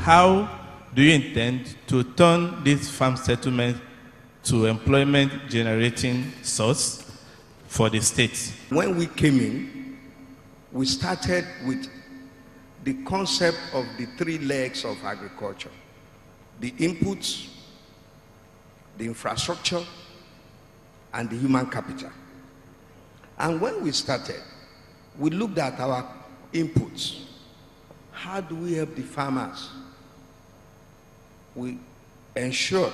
how do you intend to turn this farm settlement to employment-generating source for the state? When we came in, we started with the concept of the three legs of agriculture: the inputs, the infrastructure, and the human capital. And when we started, we looked at our inputs. How do we help the farmers? We ensured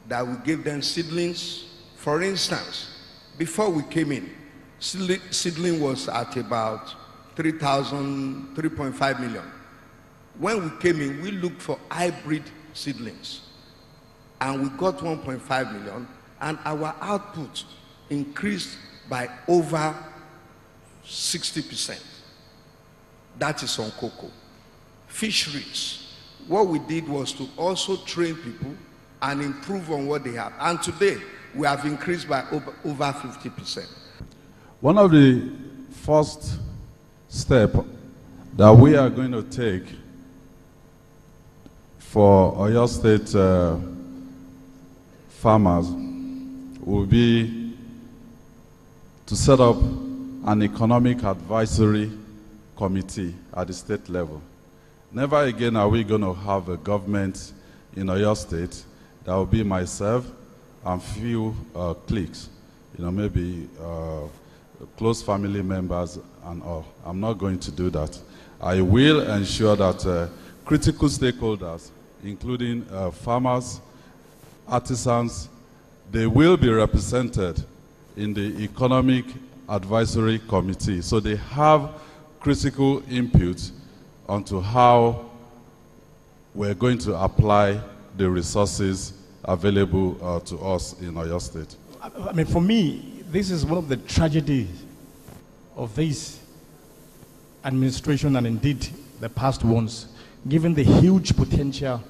that we gave them seedlings. For instance, before we came in, seedling was at about 3.5 million. When we came in, we looked for hybrid seedlings, and we got 1.5 million, and our output increased by over 60%. That is on cocoa. Fisheries, what we did was to also train people and improve on what they have. And today, we have increased by over 50%. One of the first steps that we are going to take for Oyo State farmers will be to set up an economic advisory committee at the state level. Never again are we going to have a government in Oyo State that will be myself and few cliques, maybe close family members and all. I'm not going to do that. I will ensure that critical stakeholders, including farmers, artisans, they will be represented in the Economic Advisory Committee. So they have critical input onto how we're going to apply the resources available to us in Oyo State. I mean, for me, this is one of the tragedies of this administration and indeed the past ones, given the huge potential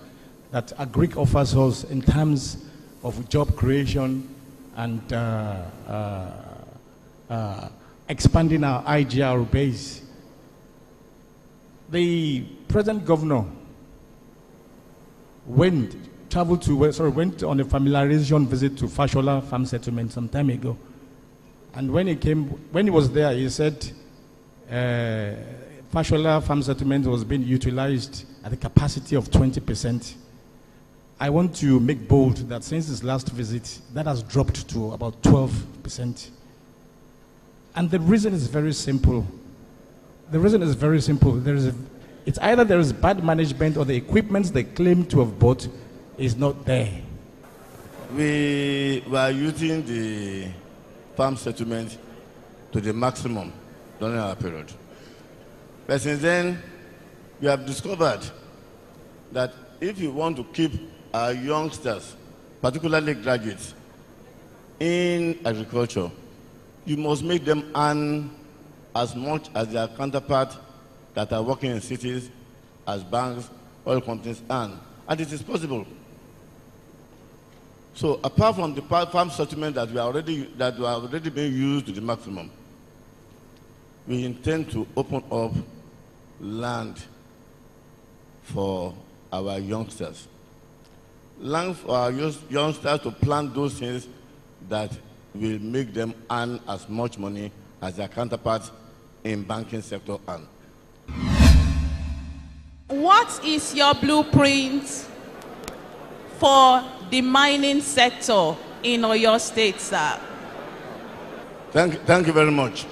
that Agric offers us in terms of job creation and expanding our IGR base. The present governor went on a familiarization visit to Fashola Farm Settlement some time ago. And when he was there, he said Fashola Farm Settlement was being utilized at a capacity of 20%. I want to make bold that since his last visit, that has dropped to about 12%. And the reason is very simple. The reason is very simple. It's either there is bad management or the equipment they claim to have bought is not there. We were using the farm settlement to the maximum during our period. But since then, we have discovered that if you want to keep our youngsters, particularly graduates, in agriculture, you must make them earn as much as their counterparts that are working in cities, as banks, oil companies earn. And it is possible. So apart from the farm settlement that were already being used to the maximum, we intend to open up land for our youngsters. Land for our youngsters to plant those things that will make them earn as much money as their counterparts in banking sector earn. What is your blueprint for the mining sector in Oyo State, sir? Thank you very much.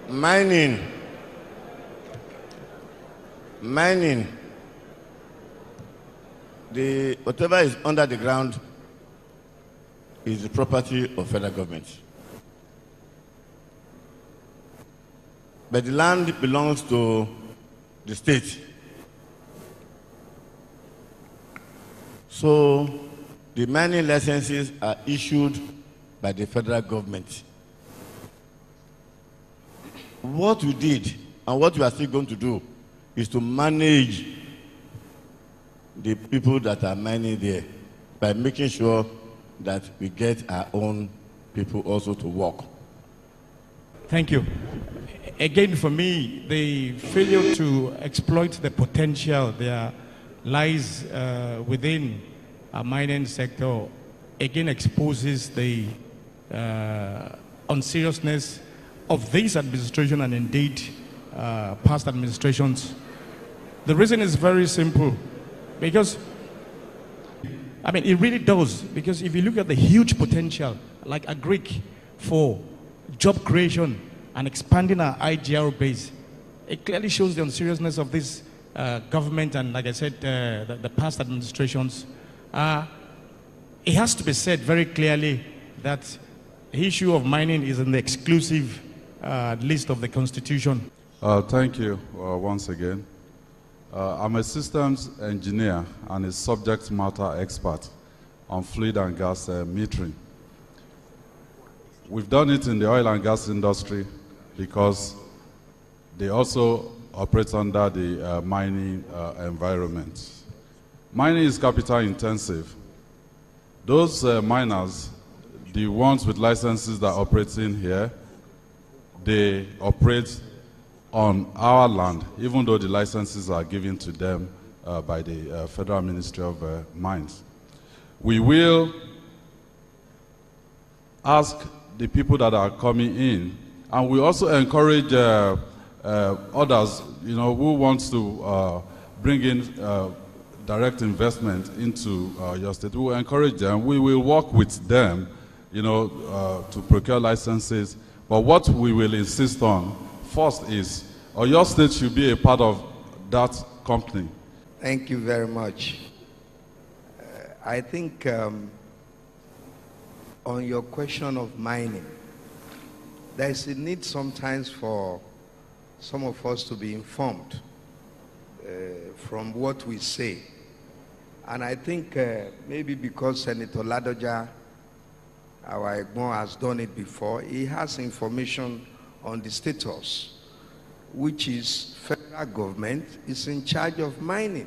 Mining, whatever is under the ground is the property of federal government. But the land belongs to the state. So the mining licenses are issued by the federal government. What we did and what we are still going to do is to manage the people that are mining there by making sure that we get our own people also to work. Thank you. again, for me, the failure to exploit the potential there lies within our mining sector, again exposes the unseriousness of this administration and indeed past administrations. The reason is very simple, because it really does, because if you look at the huge potential, like a Greek, for job creation and expanding our IGR base, it clearly shows the unseriousness of this government and, like I said, the past administrations. It has to be said very clearly that the issue of mining is in the exclusive list of the Constitution. Thank you once again. I'm a systems engineer and a subject matter expert on fluid and gas metering. We've done it in the oil and gas industry because they also operate under the mining environment. Mining is capital intensive. Those miners, the ones with licenses that are operating here, they operate on our land, even though the licenses are given to them by the Federal Ministry of Mines. We will ask the people that are coming in, and we also encourage others, who wants to bring in direct investment into your state. We will encourage them. We will work with them, to procure licenses. But what we will insist on first is your state should be a part of that company. Thank you very much. I think on your question of mining, there is a need sometimes for some of us to be informed from what we say. And I think maybe because Senator Ladoja, our Egbon, has done it before, he has information on the status, which is federal government is in charge of mining.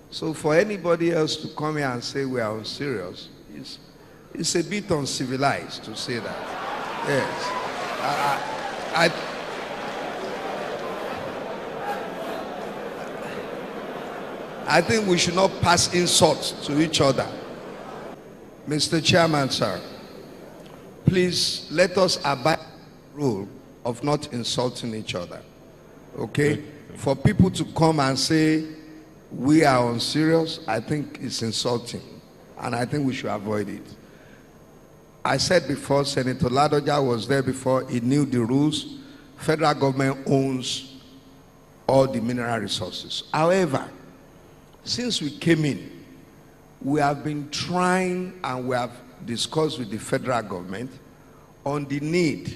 So for anybody else to come here and say we are unserious, it's a bit uncivilized to say that. Yes. I think we should not pass insults to each other. Mr. Chairman, sir, please let us abide by the rule of not insulting each other. Okay? For people to come and say we are unserious, I think it's insulting. And I think we should avoid it. I said before, Senator Ladoja was there before, he knew the rules. Federal government owns all the mineral resources. However, since we came in, we have been trying and we have discussed with the federal government on the need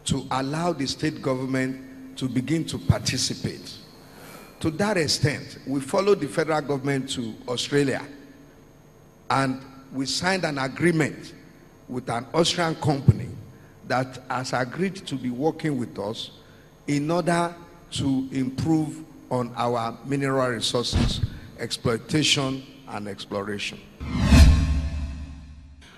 to allow the state government to begin to participate. To that extent, we followed the federal government to Australia and we signed an agreement with an Austrian company that has agreed to be working with us in order to improve on our mineral resources, exploitation and exploration.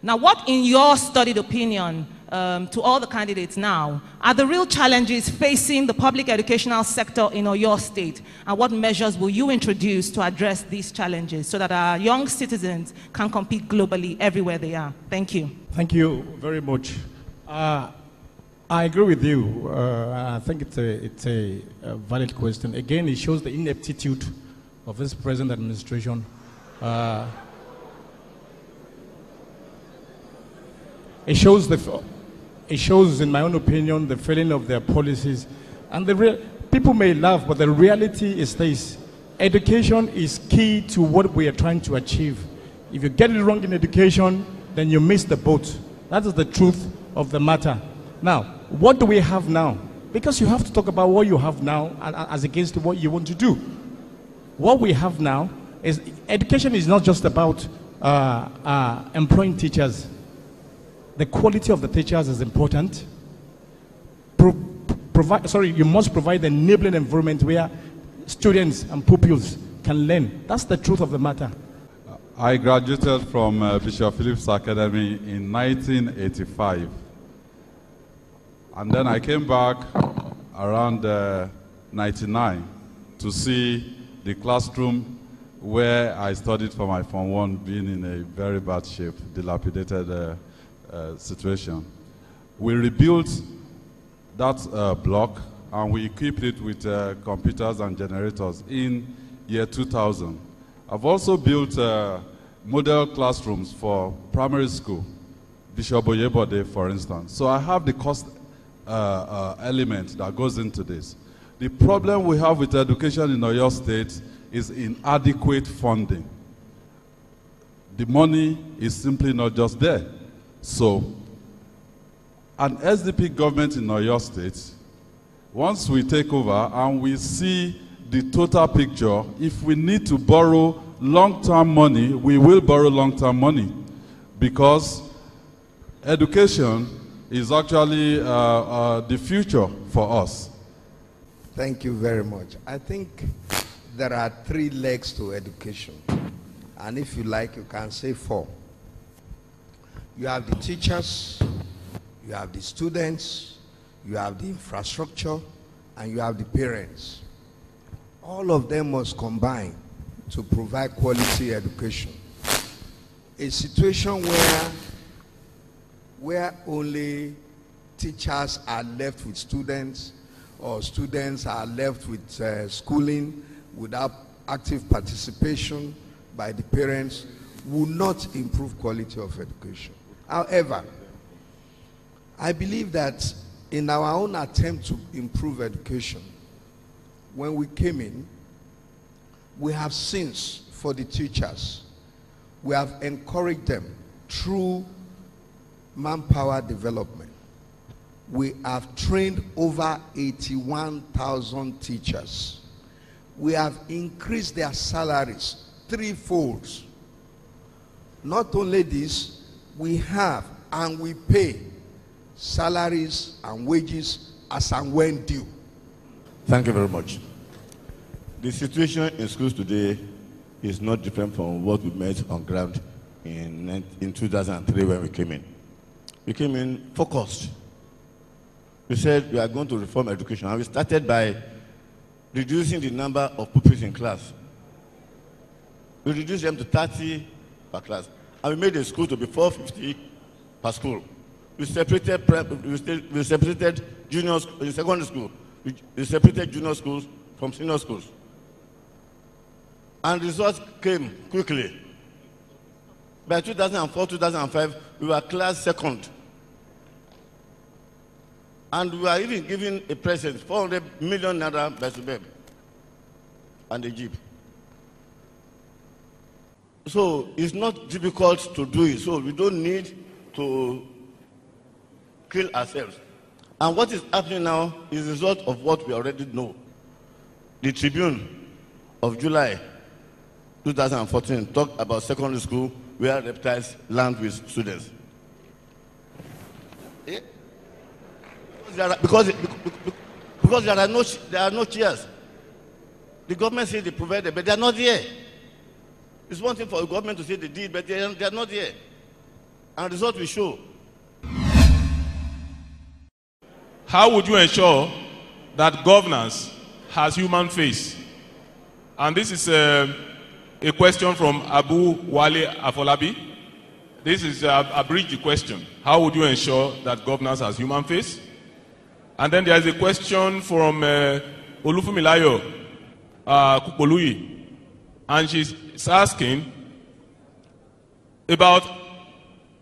Now, what in your studied opinion, to all the candidates now, are the real challenges facing the public educational sector in your state? And what measures will you introduce to address these challenges so that our young citizens can compete globally everywhere they are? Thank you. Thank you very much. I agree with you. I think it's a valid question. Again, it shows the ineptitude of this present administration. It shows, in my own opinion, the failing of their policies. And people may laugh, but the reality is this: education is key to what we are trying to achieve. If you get it wrong in education, then you miss the boat. That is the truth of the matter. Now, what do we have now? Because you have to talk about what you have now as against what you want to do. What we have now is education is not just about employing teachers. The quality of the teachers is important. You must provide the enabling environment where students and pupils can learn. That's the truth of the matter. I graduated from Bishop Phillips Academy in 1985. And then I came back around 99 to see the classroom where I studied for my Form 1 being in a very bad shape, dilapidated situation. We rebuilt that block and we equipped it with computers and generators in year 2000. I've also built model classrooms for primary school, Bishop Oyebode, for instance. So I have the cost element that goes into this. The problem we have with education in Oyo State is inadequate funding. The money is simply not just there. So, an SDP government in Oyo State, once we take over and we see the total picture, if we need to borrow long-term money, we will borrow long-term money, because education is actually the future for us. Thank you very much. I think there are 3 legs to education. And if you like, you can say 4. You have the teachers, you have the students, you have the infrastructure, and you have the parents. All of them must combine to provide quality education. A situation where only teachers are left with students, or students are left with schooling without active participation by the parents, will not improve quality of education. However, I believe that in our own attempt to improve education, when we came in, we have since, for the teachers, we have encouraged them through manpower development. We have trained over 81,000 teachers. We have increased their salaries 3-fold. Not only this, we have and we pay salaries and wages as and when due. Thank you very much. The situation in schools today is not different from what we met on ground in 2003 when we came in. We came in focused. We said we are going to reform education, and we started by reducing the number of pupils in class. We reduced them to 30 per class, and we made the school to be 450 per school. We separated junior in secondary school. We separated junior schools from senior schools. And results came quickly. By 2004, 2005, we were class second. And we were even given a present, 400 million naira by Subeb and a jeep. So it's not difficult to do it. So we don't need to kill ourselves. And what is happening now is the result of what we already know. The Tribune of July 2014 talked about secondary school where reptiles land with students. Because there are no chairs. The government says they provided, but they are not here. It's one thing for the government to say they did, but they are not here. And the result will show. How would you ensure that governance has human face? And this is a question from Abu Wale Afolabi. This is a bridge question. How would you ensure that governance has human face? And then there is a question from Olufumilayo Kupolui, and she's asking about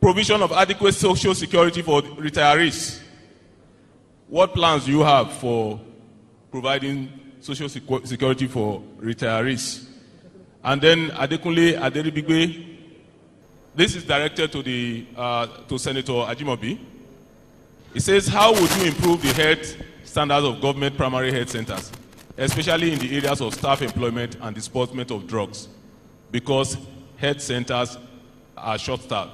provision of adequate social security for retirees. What plans do you have for providing social security for retirees? And then Adekunle Aderibigbe, this is directed to Senator Ajimobi. It says, how would you improve the health standards of government primary health centers, especially in the areas of staff employment and disbursement of drugs, because health centers are short-staffed?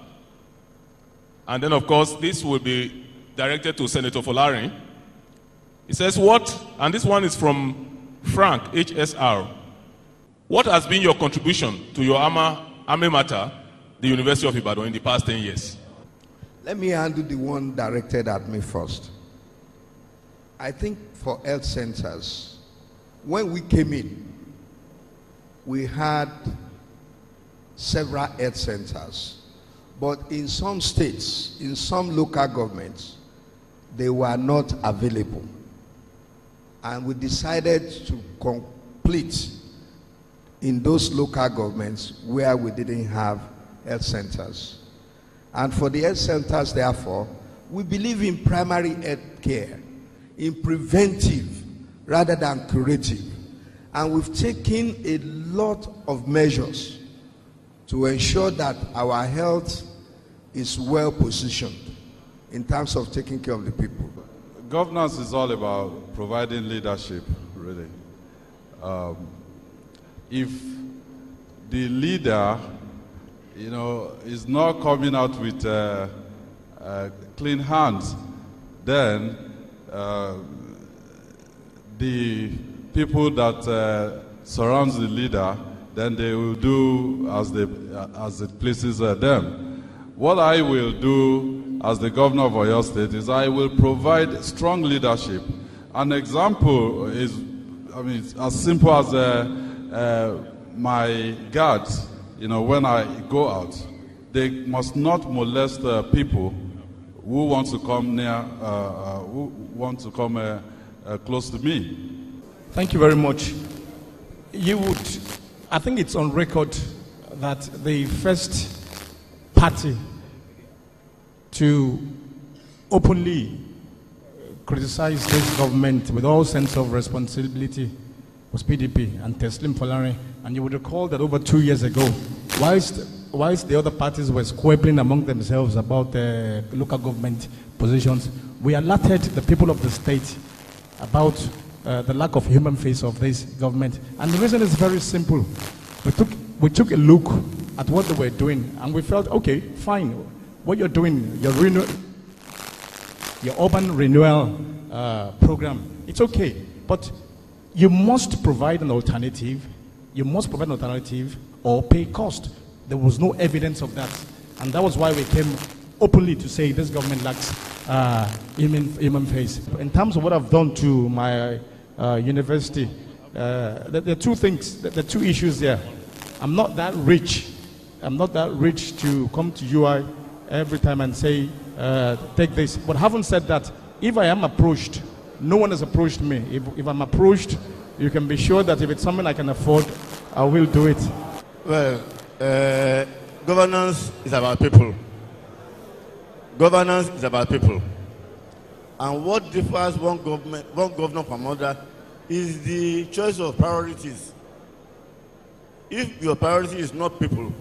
And then, of course, this will be directed to Senator Folarin. It says, and this one is from Frank, HSR. What has been your contribution to your alma mater, the University of Ibadan, in the past 10 years? Let me handle the one directed at me first. I think for health centers, when we came in, we had several health centers. But in some states, in some local governments, they were not available. And we decided to complete in those local governments where we didn't have health centers. And for the health centers, therefore, we believe in primary health care, in preventive rather than curative. And we've taken a lot of measures to ensure that our health is well positioned in terms of taking care of the people. Governance is all about providing leadership, really. If the leader, is not coming out with clean hands, then the people that surrounds the leader, then they will do as it pleases them. What I will do as the governor of Oyo State is I will provide strong leadership. An example is, it's as simple as my guards, when I go out, they must not molest people who want to come close to me. Thank you very much. I think it's on record that the first party to openly criticize this government with all sense of responsibility was PDP and Teslim Folari. And you would recall that over 2 years ago, whilst the other parties were squabbling among themselves about the local government positions, we alerted the people of the state about the lack of human face of this government. And the reason is very simple. We took a look at what they were doing, and we felt, okay, fine. What you're doing, your urban renewal program, it's okay. But you must provide an alternative. You must provide an alternative or pay cost. There was no evidence of that. And that was why we came openly to say this government lacks human face. In terms of what I've done to my university, there are two things, there are two issues there. I'm not that rich. I'm not that rich to come to UI every time and say, take this. But having said that, if I am approached, no one has approached me. If I'm approached, you can be sure that if it's something I can afford, I will do it. Well, governance is about people. Governance is about people. And what differs one governor from another is the choice of priorities. If your priority is not people,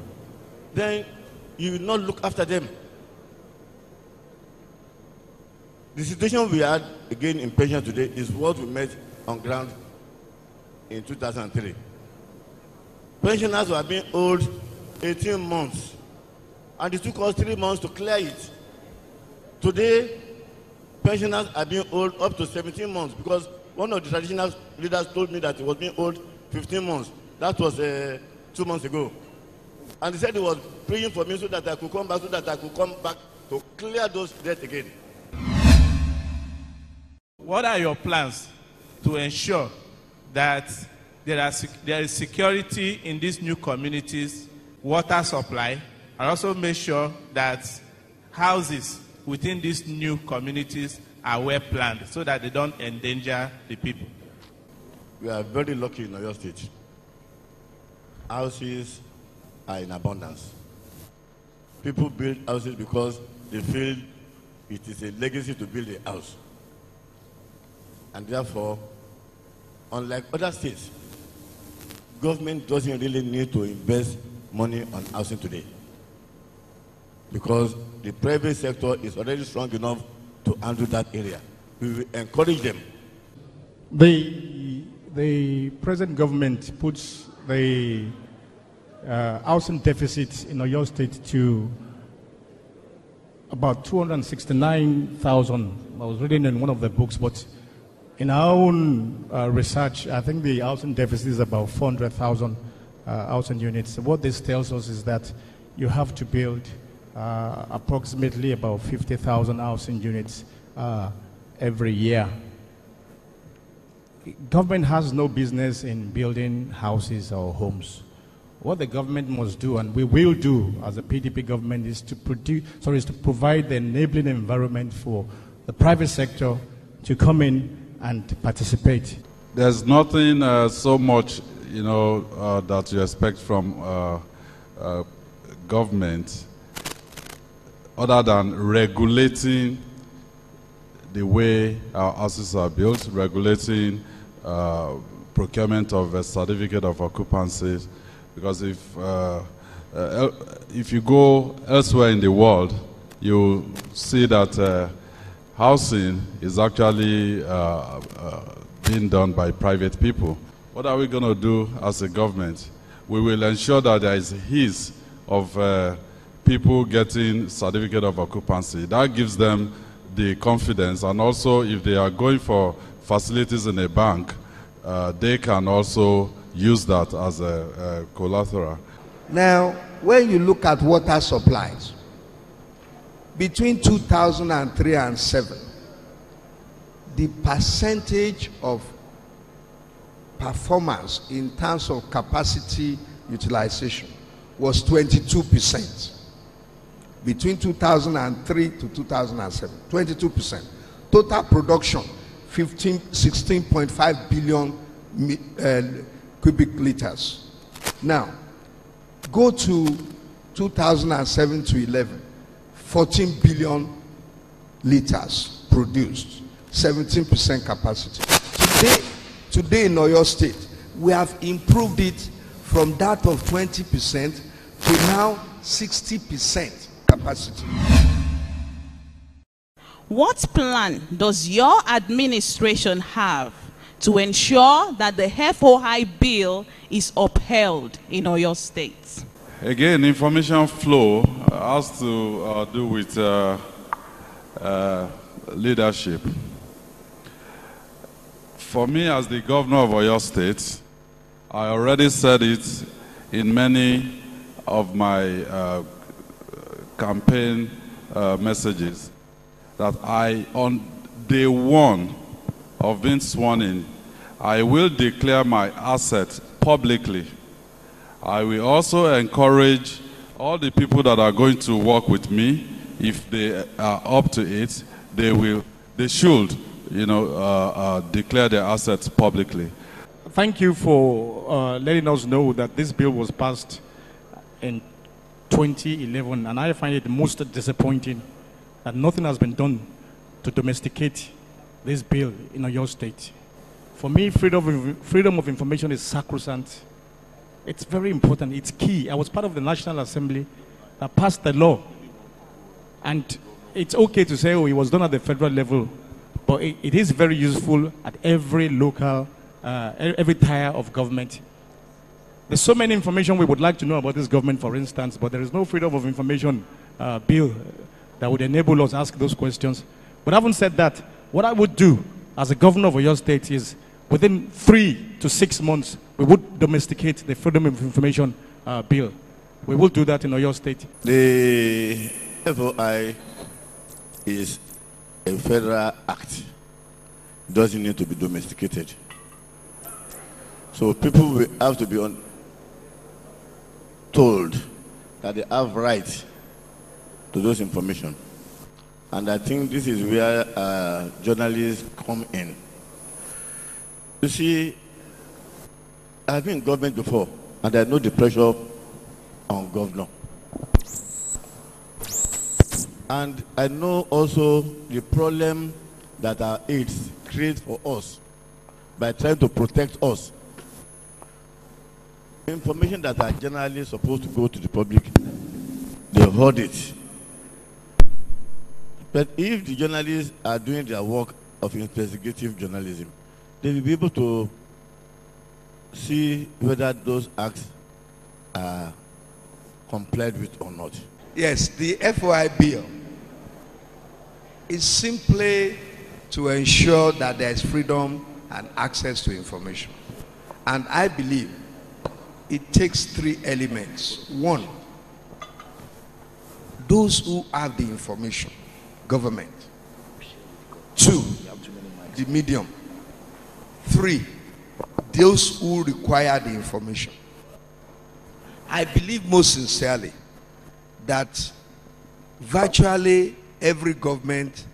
then you will not look after them. The situation we had again in pension today is what we met on ground in 2003. Pensioners were being owed 18 months, and it took us 3 months to clear it. Today, pensioners are being owed up to 17 months because one of the traditional leaders told me that he was being owed 15 months. That was 2 months ago. And he said he was praying for me so that I could come back, to clear those debts again. What are your plans to ensure that there is security in these new communities, water supply, and also make sure that houses within these new communities are well planned so that they don't endanger the people? We are very lucky in Oyo State. Houses are in abundance. People build houses because they feel it is a legacy to build a house. And therefore, unlike other states, government doesn't really need to invest money on housing today because the private sector is already strong enough to handle that area. We will encourage them. The present government puts the housing deficit in Oyo State to about 269,000. I was reading in one of the books, but in our own research, I think the housing deficit is about 400,000 housing units. So what this tells us is that you have to build approximately about 50,000 housing units every year. government has no business in building houses or homes. What the government must do, and we will do as a PDP government, is to provide the enabling environment for the private sector to come in and participate. There's nothing so much, that you expect from government other than regulating the way our houses are built, regulating procurement of a certificate of occupancy. Because if you go elsewhere in the world, you see that housing is actually being done by private people. What are we going to do as a government? We will ensure that there is ease of people getting certificate of occupancy. That gives them the confidence, and also if they are going for facilities in a bank, they can also use that as a collateral. Now, when you look at water supplies, between 2003 and 2007, the percentage of performance in terms of capacity utilization was 22%. Between 2003 to 2007, 22%. Total production, 16.5 billion cubic liters. Now, go to 2007 to 11, 14 billion liters produced, 17% capacity. Today in Oyo State, we have improved it from that of 20% to now 60% capacity. What plan does your administration have to ensure that the FOI bill is upheld in Oyo State? Again, information flow has to do with leadership. For me, as the governor of Oyo State, I already said it in many of my campaign messages that on day one of being sworn in, I will declare my assets publicly. I will also encourage all the people that are going to work with me, if they are up to it, they should, declare their assets publicly. Thank you for letting us know that this bill was passed in 2011, and I find it most disappointing that nothing has been done to domesticate this bill in Oyo State. For me, freedom of information is sacrosanct. It's very important. It's key. I was part of the National Assembly that passed the law. And it's okay to say, oh, it was done at the federal level, but it is very useful at every local, every tier of government. There's so many information we would like to know about this government, for instance, but there is no freedom of information bill that would enable us to ask those questions. But having said that, what I would do as a governor of Oyo State is, within 3 to 6 months, we would domesticate the Freedom of Information bill. We will do that in Oyo State. The FOI is a federal act. It doesn't need to be domesticated. So people will have to be told that they have right to those information. And I think this is where journalists come in. You see, I've been in government before, and I know the pressure on governor. And I know also the problem that our aides create for us by trying to protect us. Information that are generally supposed to go to the public, they hold it. But if the journalists are doing their work of investigative journalism, they will be able to see whether those acts are complied with or not. Yes, the FOI bill is simply to ensure that there is freedom and access to information. And I believe it takes 3 elements. 1, those who have the information, government. 2, the medium. 3, those who require the information. I believe most sincerely that virtually every government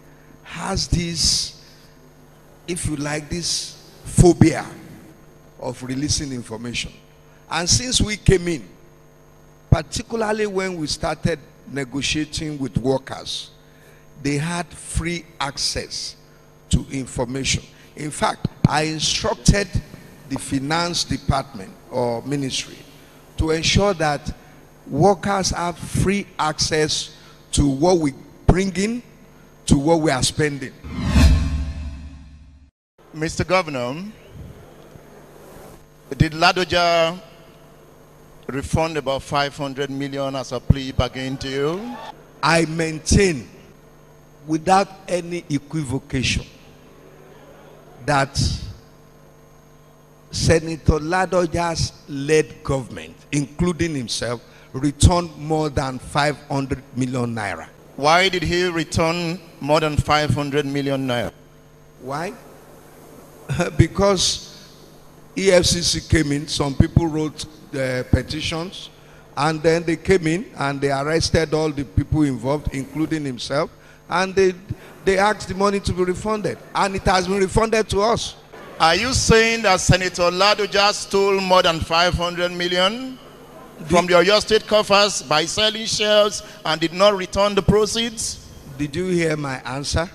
has this, if you like, this phobia of releasing information. And since we came in, particularly when we started negotiating with workers, they had free access to information. In fact, I instructed the finance department or ministry to ensure that workers have free access to what we bring in, to what we are spending. Mr. Governor, did Ladoja refund about 500 million as a plea bargain to you? I maintain without any equivocation that Senator Ladoja's led government, including himself, returned more than 500 million naira. Why did he return more than 500 million naira? Why? Because EFCC came in, some people wrote petitions, and then they came in and they arrested all the people involved, including himself, and they asked the money to be refunded, and it has been refunded to us. Are you saying that Senator Ladoja stole more than 500 million from the Oyo State coffers by selling shares and did not return the proceeds? Did you hear my answer?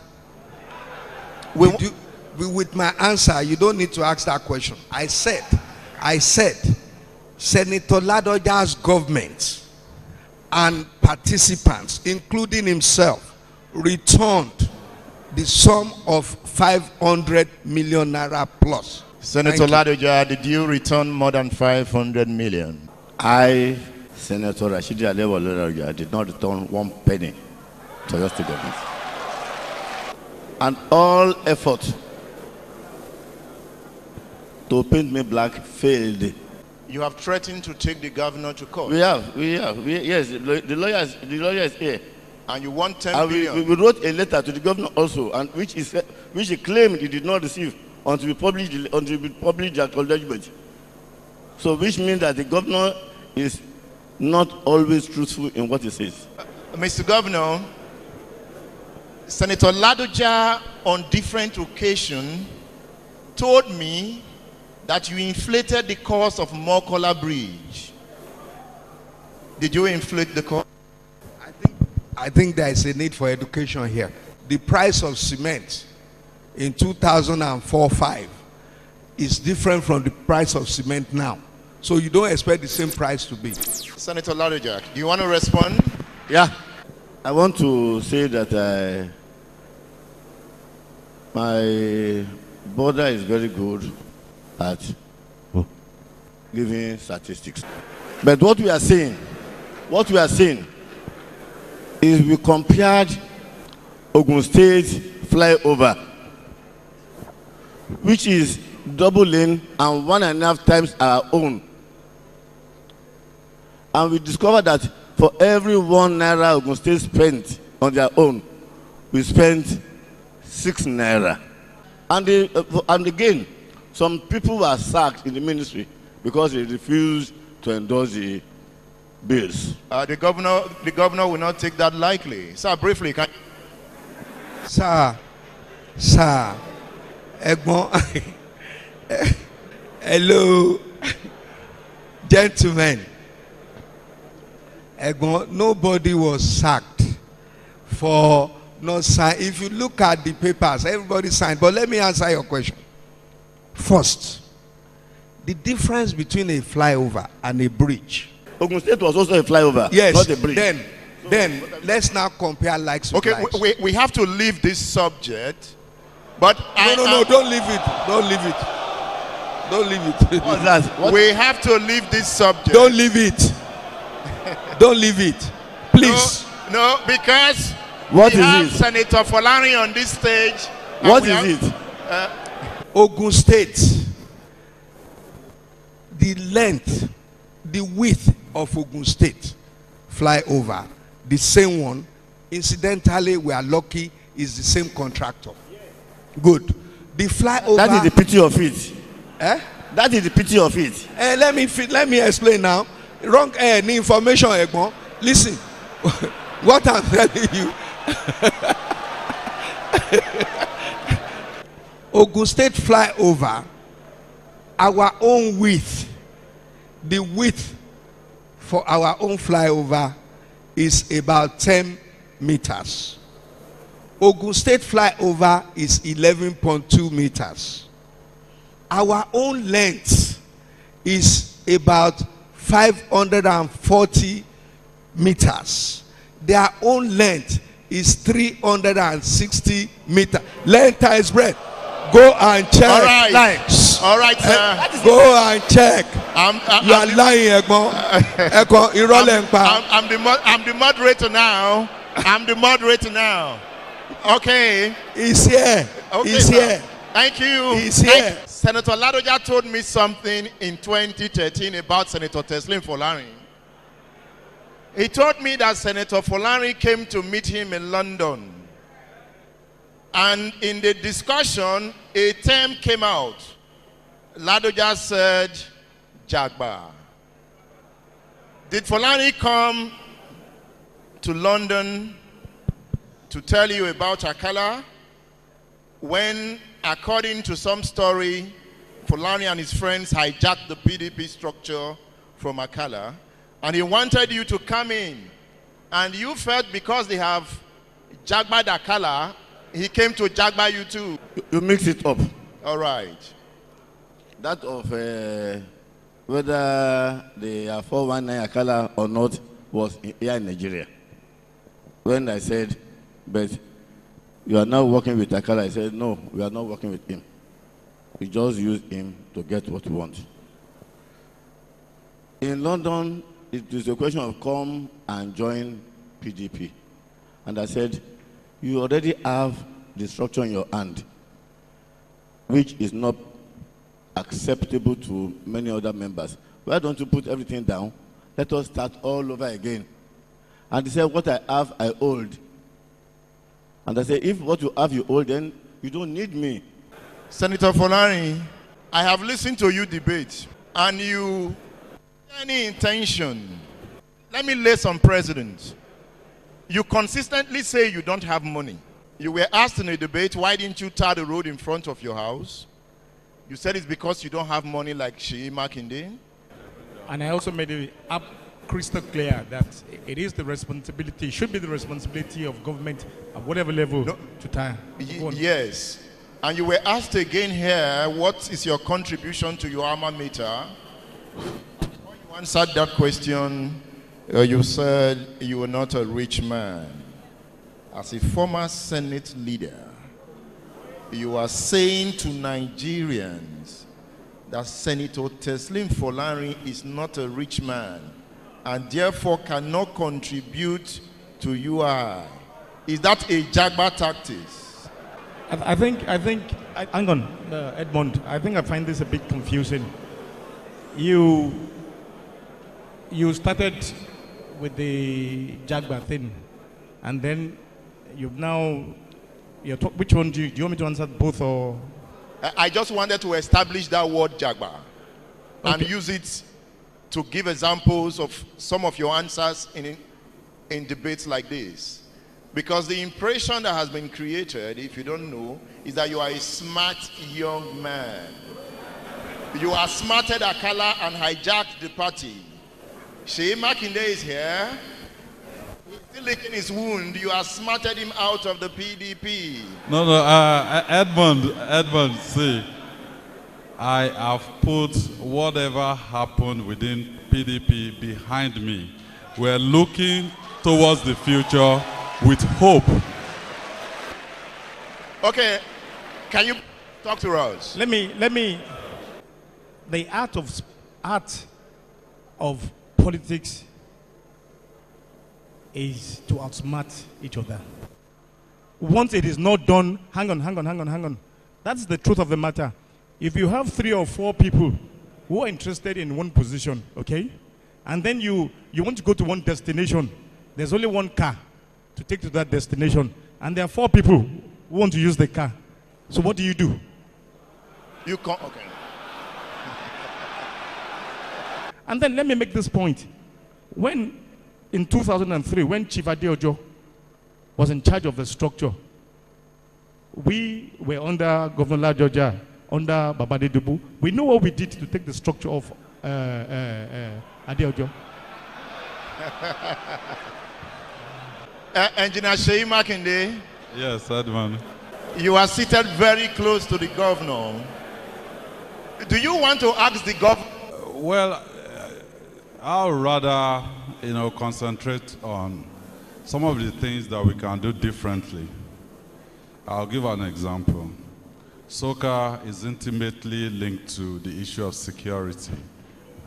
With my answer, you don't need to ask that question. I said, Senator Ladoja's government and participants, including himself, returned the sum of 500 million naira plus. Senator Ladoja, did you return more than 500 million? I, Senator Rashidi Alewa Ladoja, did not return 1 penny to the state government. And all effort to paint me black failed. You have threatened to take the governor to court. We have. Yes, the lawyer is here. And you want 10 billion. We wrote a letter to the governor also, and which he claimed he did not receive until we published the acknowledgement. So which means that the governor is not always truthful in what he says. Mr. Governor, Senator Ladoja on different occasions told me that you inflated the cost of Mokola Bridge. Did you inflate the cost? I think there is a need for education here. The price of cement in 2004-05 is different from the price of cement now. So you don't expect the same price to be. Senator Ladoja, do you want to respond? Yeah. I want to say that my brother is very good at giving statistics. But what we are saying is we compared Ogun State flyover, which is double lane and 1.5 times our own. And we discovered that for every 1 naira Ogun State spent on their own, we spent 6 naira. And again, some people were sacked in the ministry because they refused to endorse the bills. The governor will not take that lightly. Sir, briefly, can Sir, Egbon, hello, gentlemen. Egbon, nobody was sacked for not signing. If you look at the papers, everybody signed. But let me answer your question. First, the difference between a flyover and a bridge. Ogun State was also a flyover, yes, not a bridge. Then let's now compare likes with likes. Okay, we have to leave this subject, but no, don't leave it. Don't leave it. Don't leave it. What's that? We have to leave this subject. Don't leave it. Don't leave it, please. No, because what we is have it? Senator Folani on this stage. What is it? Ogun State, the length, the width of Ogun State flyover, the same one. Incidentally, we are lucky, is the same contractor. Good. The flyover. That is the pity of it. Eh? That is the pity of it. Let me explain now. Wrong information, Egbon. Listen, what I'm telling you. Ogun State flyover, our own width, the width for our own flyover is about 10 meters. Ogun State flyover is 11.2 meters. Our own length is about 540 meters. Their own length is 360 meters. Length times breadth. Go and check. All right. All right, sir. Go and check. You are lying, Egbon. I'm the moderator now. I'm the moderator now. Okay. He's here. Okay, He's sir. here. Thank you. He's here. Senator Ladoja told me something in 2013 about Senator Teslim Folari. He told me that Senator Folari came to meet him in London. And in the discussion, a term came out. Ladoja said, Jagba. Did Folari come to London to tell you about Akala when, according to some story, Folari and his friends hijacked the PDP structure from Akala, and he wanted you to come in, and you felt because they have Jagba Akala, he came to Jagba you too? You mix it up. All right. That of whether they are 419 Akala or not was here in Nigeria. When I said, but you are now working with Akala, I said, no, we are not working with him. We just use him to get what we want. In London, it is a question of come and join PDP. And I said, you already have the structure in your hand, which is not acceptable to many other members. Why don't you put everything down? Let us start all over again. And they said, what I have, I hold. And I said, if what you have, you hold, then you don't need me. Senator Folari, I have listened to you debate, and you any intention. Let me lay some precedents. You consistently say you don't have money. You were asked in a debate, why didn't you tar the road in front of your house? You said it's because you don't have money like Sheyi Makinde. And I also made it up crystal clear that it is the responsibility, should be the responsibility of government at whatever level to tie. Yes. And you were asked again here, what is your contribution to your alma mater? Before you answered that question, you said you were not a rich man. As a former Senate leader, you are saying to Nigerians that Senator Teslim Folari is not a rich man and therefore cannot contribute to UI. Is that a Jagba tactics? I think, hang on, Edmond, I think I find this a bit confusing. You started with the Jagba thing, and then you've now, which one do you want me to answer, both or? I just wanted to establish that word Jagba and use it to give examples of some of your answers in debates like this. Because the impression that has been created, if you don't know, is that you are a smart young man. You are smarted Akala and hijacked the party. Sheyi Makinde is here. He's still licking his wound. You have smarted him out of the PDP. No, Edmund, see, I have put whatever happened within PDP behind me. We're looking towards the future with hope. Okay, can you talk to us? Let me. The art of politics is to outsmart each other. Once it is not done, hang on. That's the truth of the matter. If you have 3 or 4 people who are interested in one position, okay, and then you want to go to one destination, there's only one car to take to that destination, and there are 4 people who want to use the car. So what do? You can't. Okay. And then let me make this point. When, in 2003, when Chief Adeojo was in charge of the structure, we were under Governor Ladoja, under Babade Dubu. We know what we did to take the structure of Adeojo. Engineer Sheyi Makinde. Yes, Edmund. You are seated very close to the governor. Do you want to ask the governor? Well, I'll rather, concentrate on some of the things that we can do differently. I'll give an example. SOCA is intimately linked to the issue of security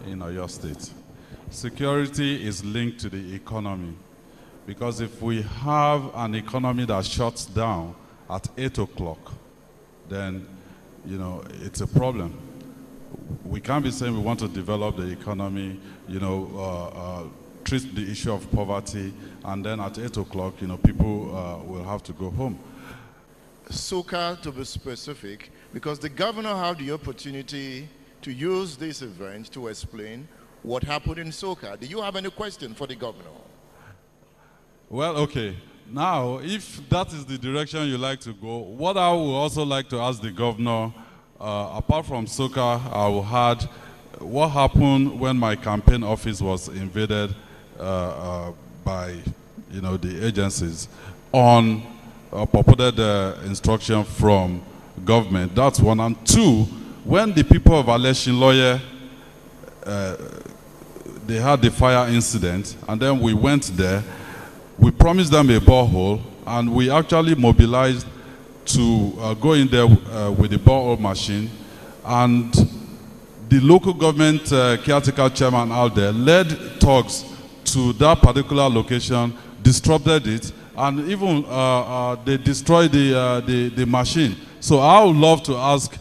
in Oyo State. Security is linked to the economy, because if we have an economy that shuts down at 8 o'clock, then, it's a problem. We can't be saying we want to develop the economy, treat the issue of poverty, and then at 8 o'clock, people will have to go home. SOCA, to be specific, because the governor had the opportunity to use this event to explain what happened in SOCA. Do you have any question for the governor? Well, okay. Now, if that is the direction you like to go, what I would also like to ask the governor, apart from SOCA, I will add what happened when my campaign office was invaded by, the agencies on purported instruction from government. That's one. And two, when the people of Aleshin Lawyer, they had the fire incident, and then we went there, we promised them a borehole, and we actually mobilized to go in there with the borehole machine, and the local government caretaker chairman out there led thugs to that particular location, disrupted it, and even they destroyed the machine. So I would love to ask,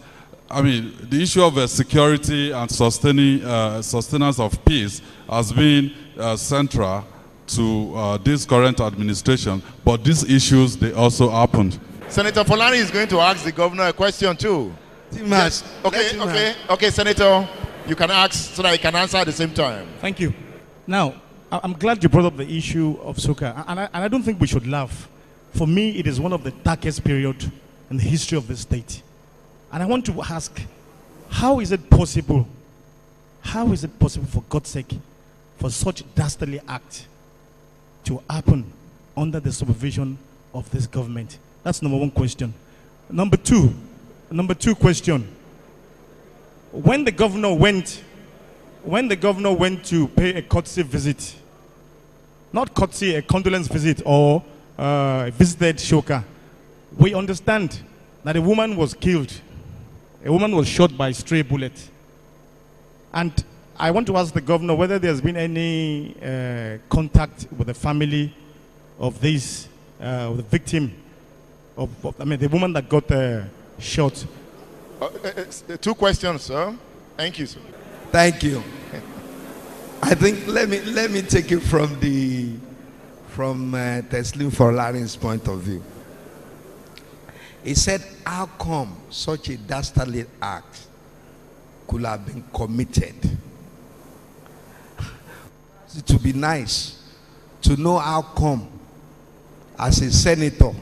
the issue of security and sustenance of peace has been central to this current administration, but these issues, they also happened. Senator Folani is going to ask the governor a question too. Yes. Okay, Senator, you can ask so that he can answer at the same time. Thank you. Now, I'm glad you brought up the issue of SOCA, and I don't think we should laugh. For me, it is one of the darkest periods in the history of the state. And I want to ask, how is it possible, for God's sake, for such dastardly act to happen under the supervision of this government? That's number one question. Number two question. When the governor went to pay a courtesy visit, not courtesy, a condolence visit, or visited SOCA, we understand that a woman was killed. A woman was shot by a stray bullet. And I want to ask the governor whether there's been any contact with the family of this, the victim, the woman that got shot. Two questions, sir. Thank you, sir. Thank you. I think let me take it from Teslim Folani's point of view. He said, how come such a dastardly act could have been committed? It would be nice to know how come, as a senator,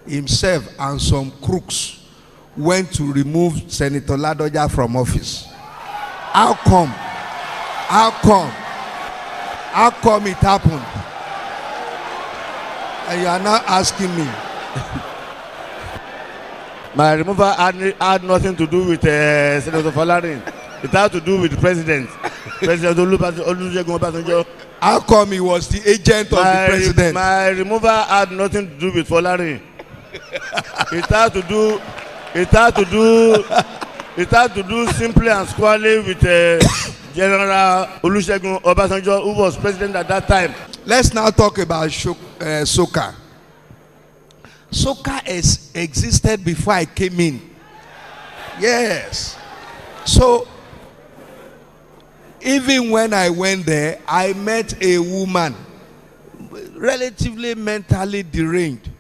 himself and some crooks went to remove Senator Ladoja from office. How come? How come it happened? And you are now asking me. My removal had nothing to do with Senator Folani. It had to do with the president. President Olusegun Obasanjo. How come he was the agent of the president? My removal had nothing to do with Folani. It had to do simply and squarely with General Olusegun Obasanjo, who was president at that time. Let's now talk about SOCA. SOCA has existed before I came in. Yes. So, even when I went there, I met a woman, relatively mentally deranged,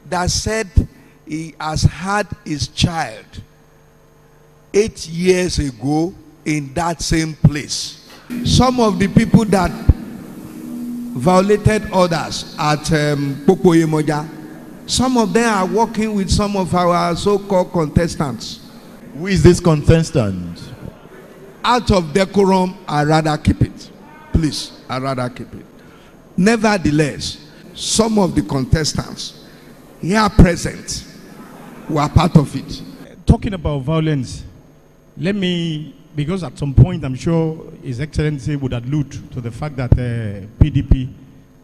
that said he has had his child 8 years ago in that same place. Some of the people that violated others at Popoyemoja, some of them are working with some of our so-called contestants. Who is this contestant? Out of decorum, I'd rather keep it. Please, I'd rather keep it. Nevertheless, some of the contestants here present were part of it. Talking about violence, let me, because at some point I'm sure His Excellency would allude to the fact that PDP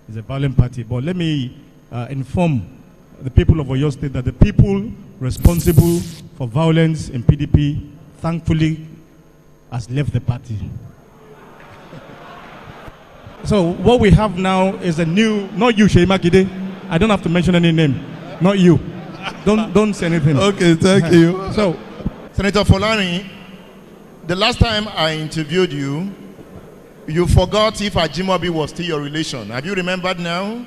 is a violent party, but let me inform the people of Oyo State that the people responsible for violence in PDP thankfully has left the party. So what we have now is a new, not you, Sheyi Makinde. I don't have to mention any name. Not you. Don't say anything. Okay, thank you. So, Senator Folani, the last time I interviewed you, you forgot if Ajimobi was still your relation. Have you remembered now?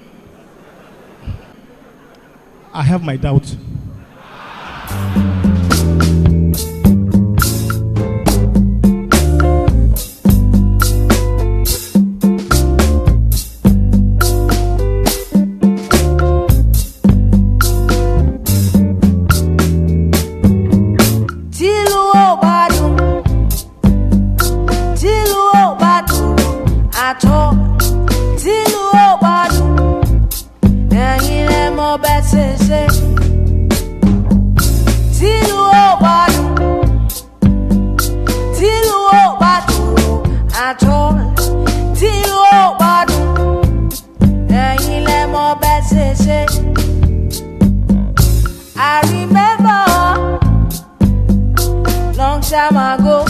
I have my doubts. I remember long time ago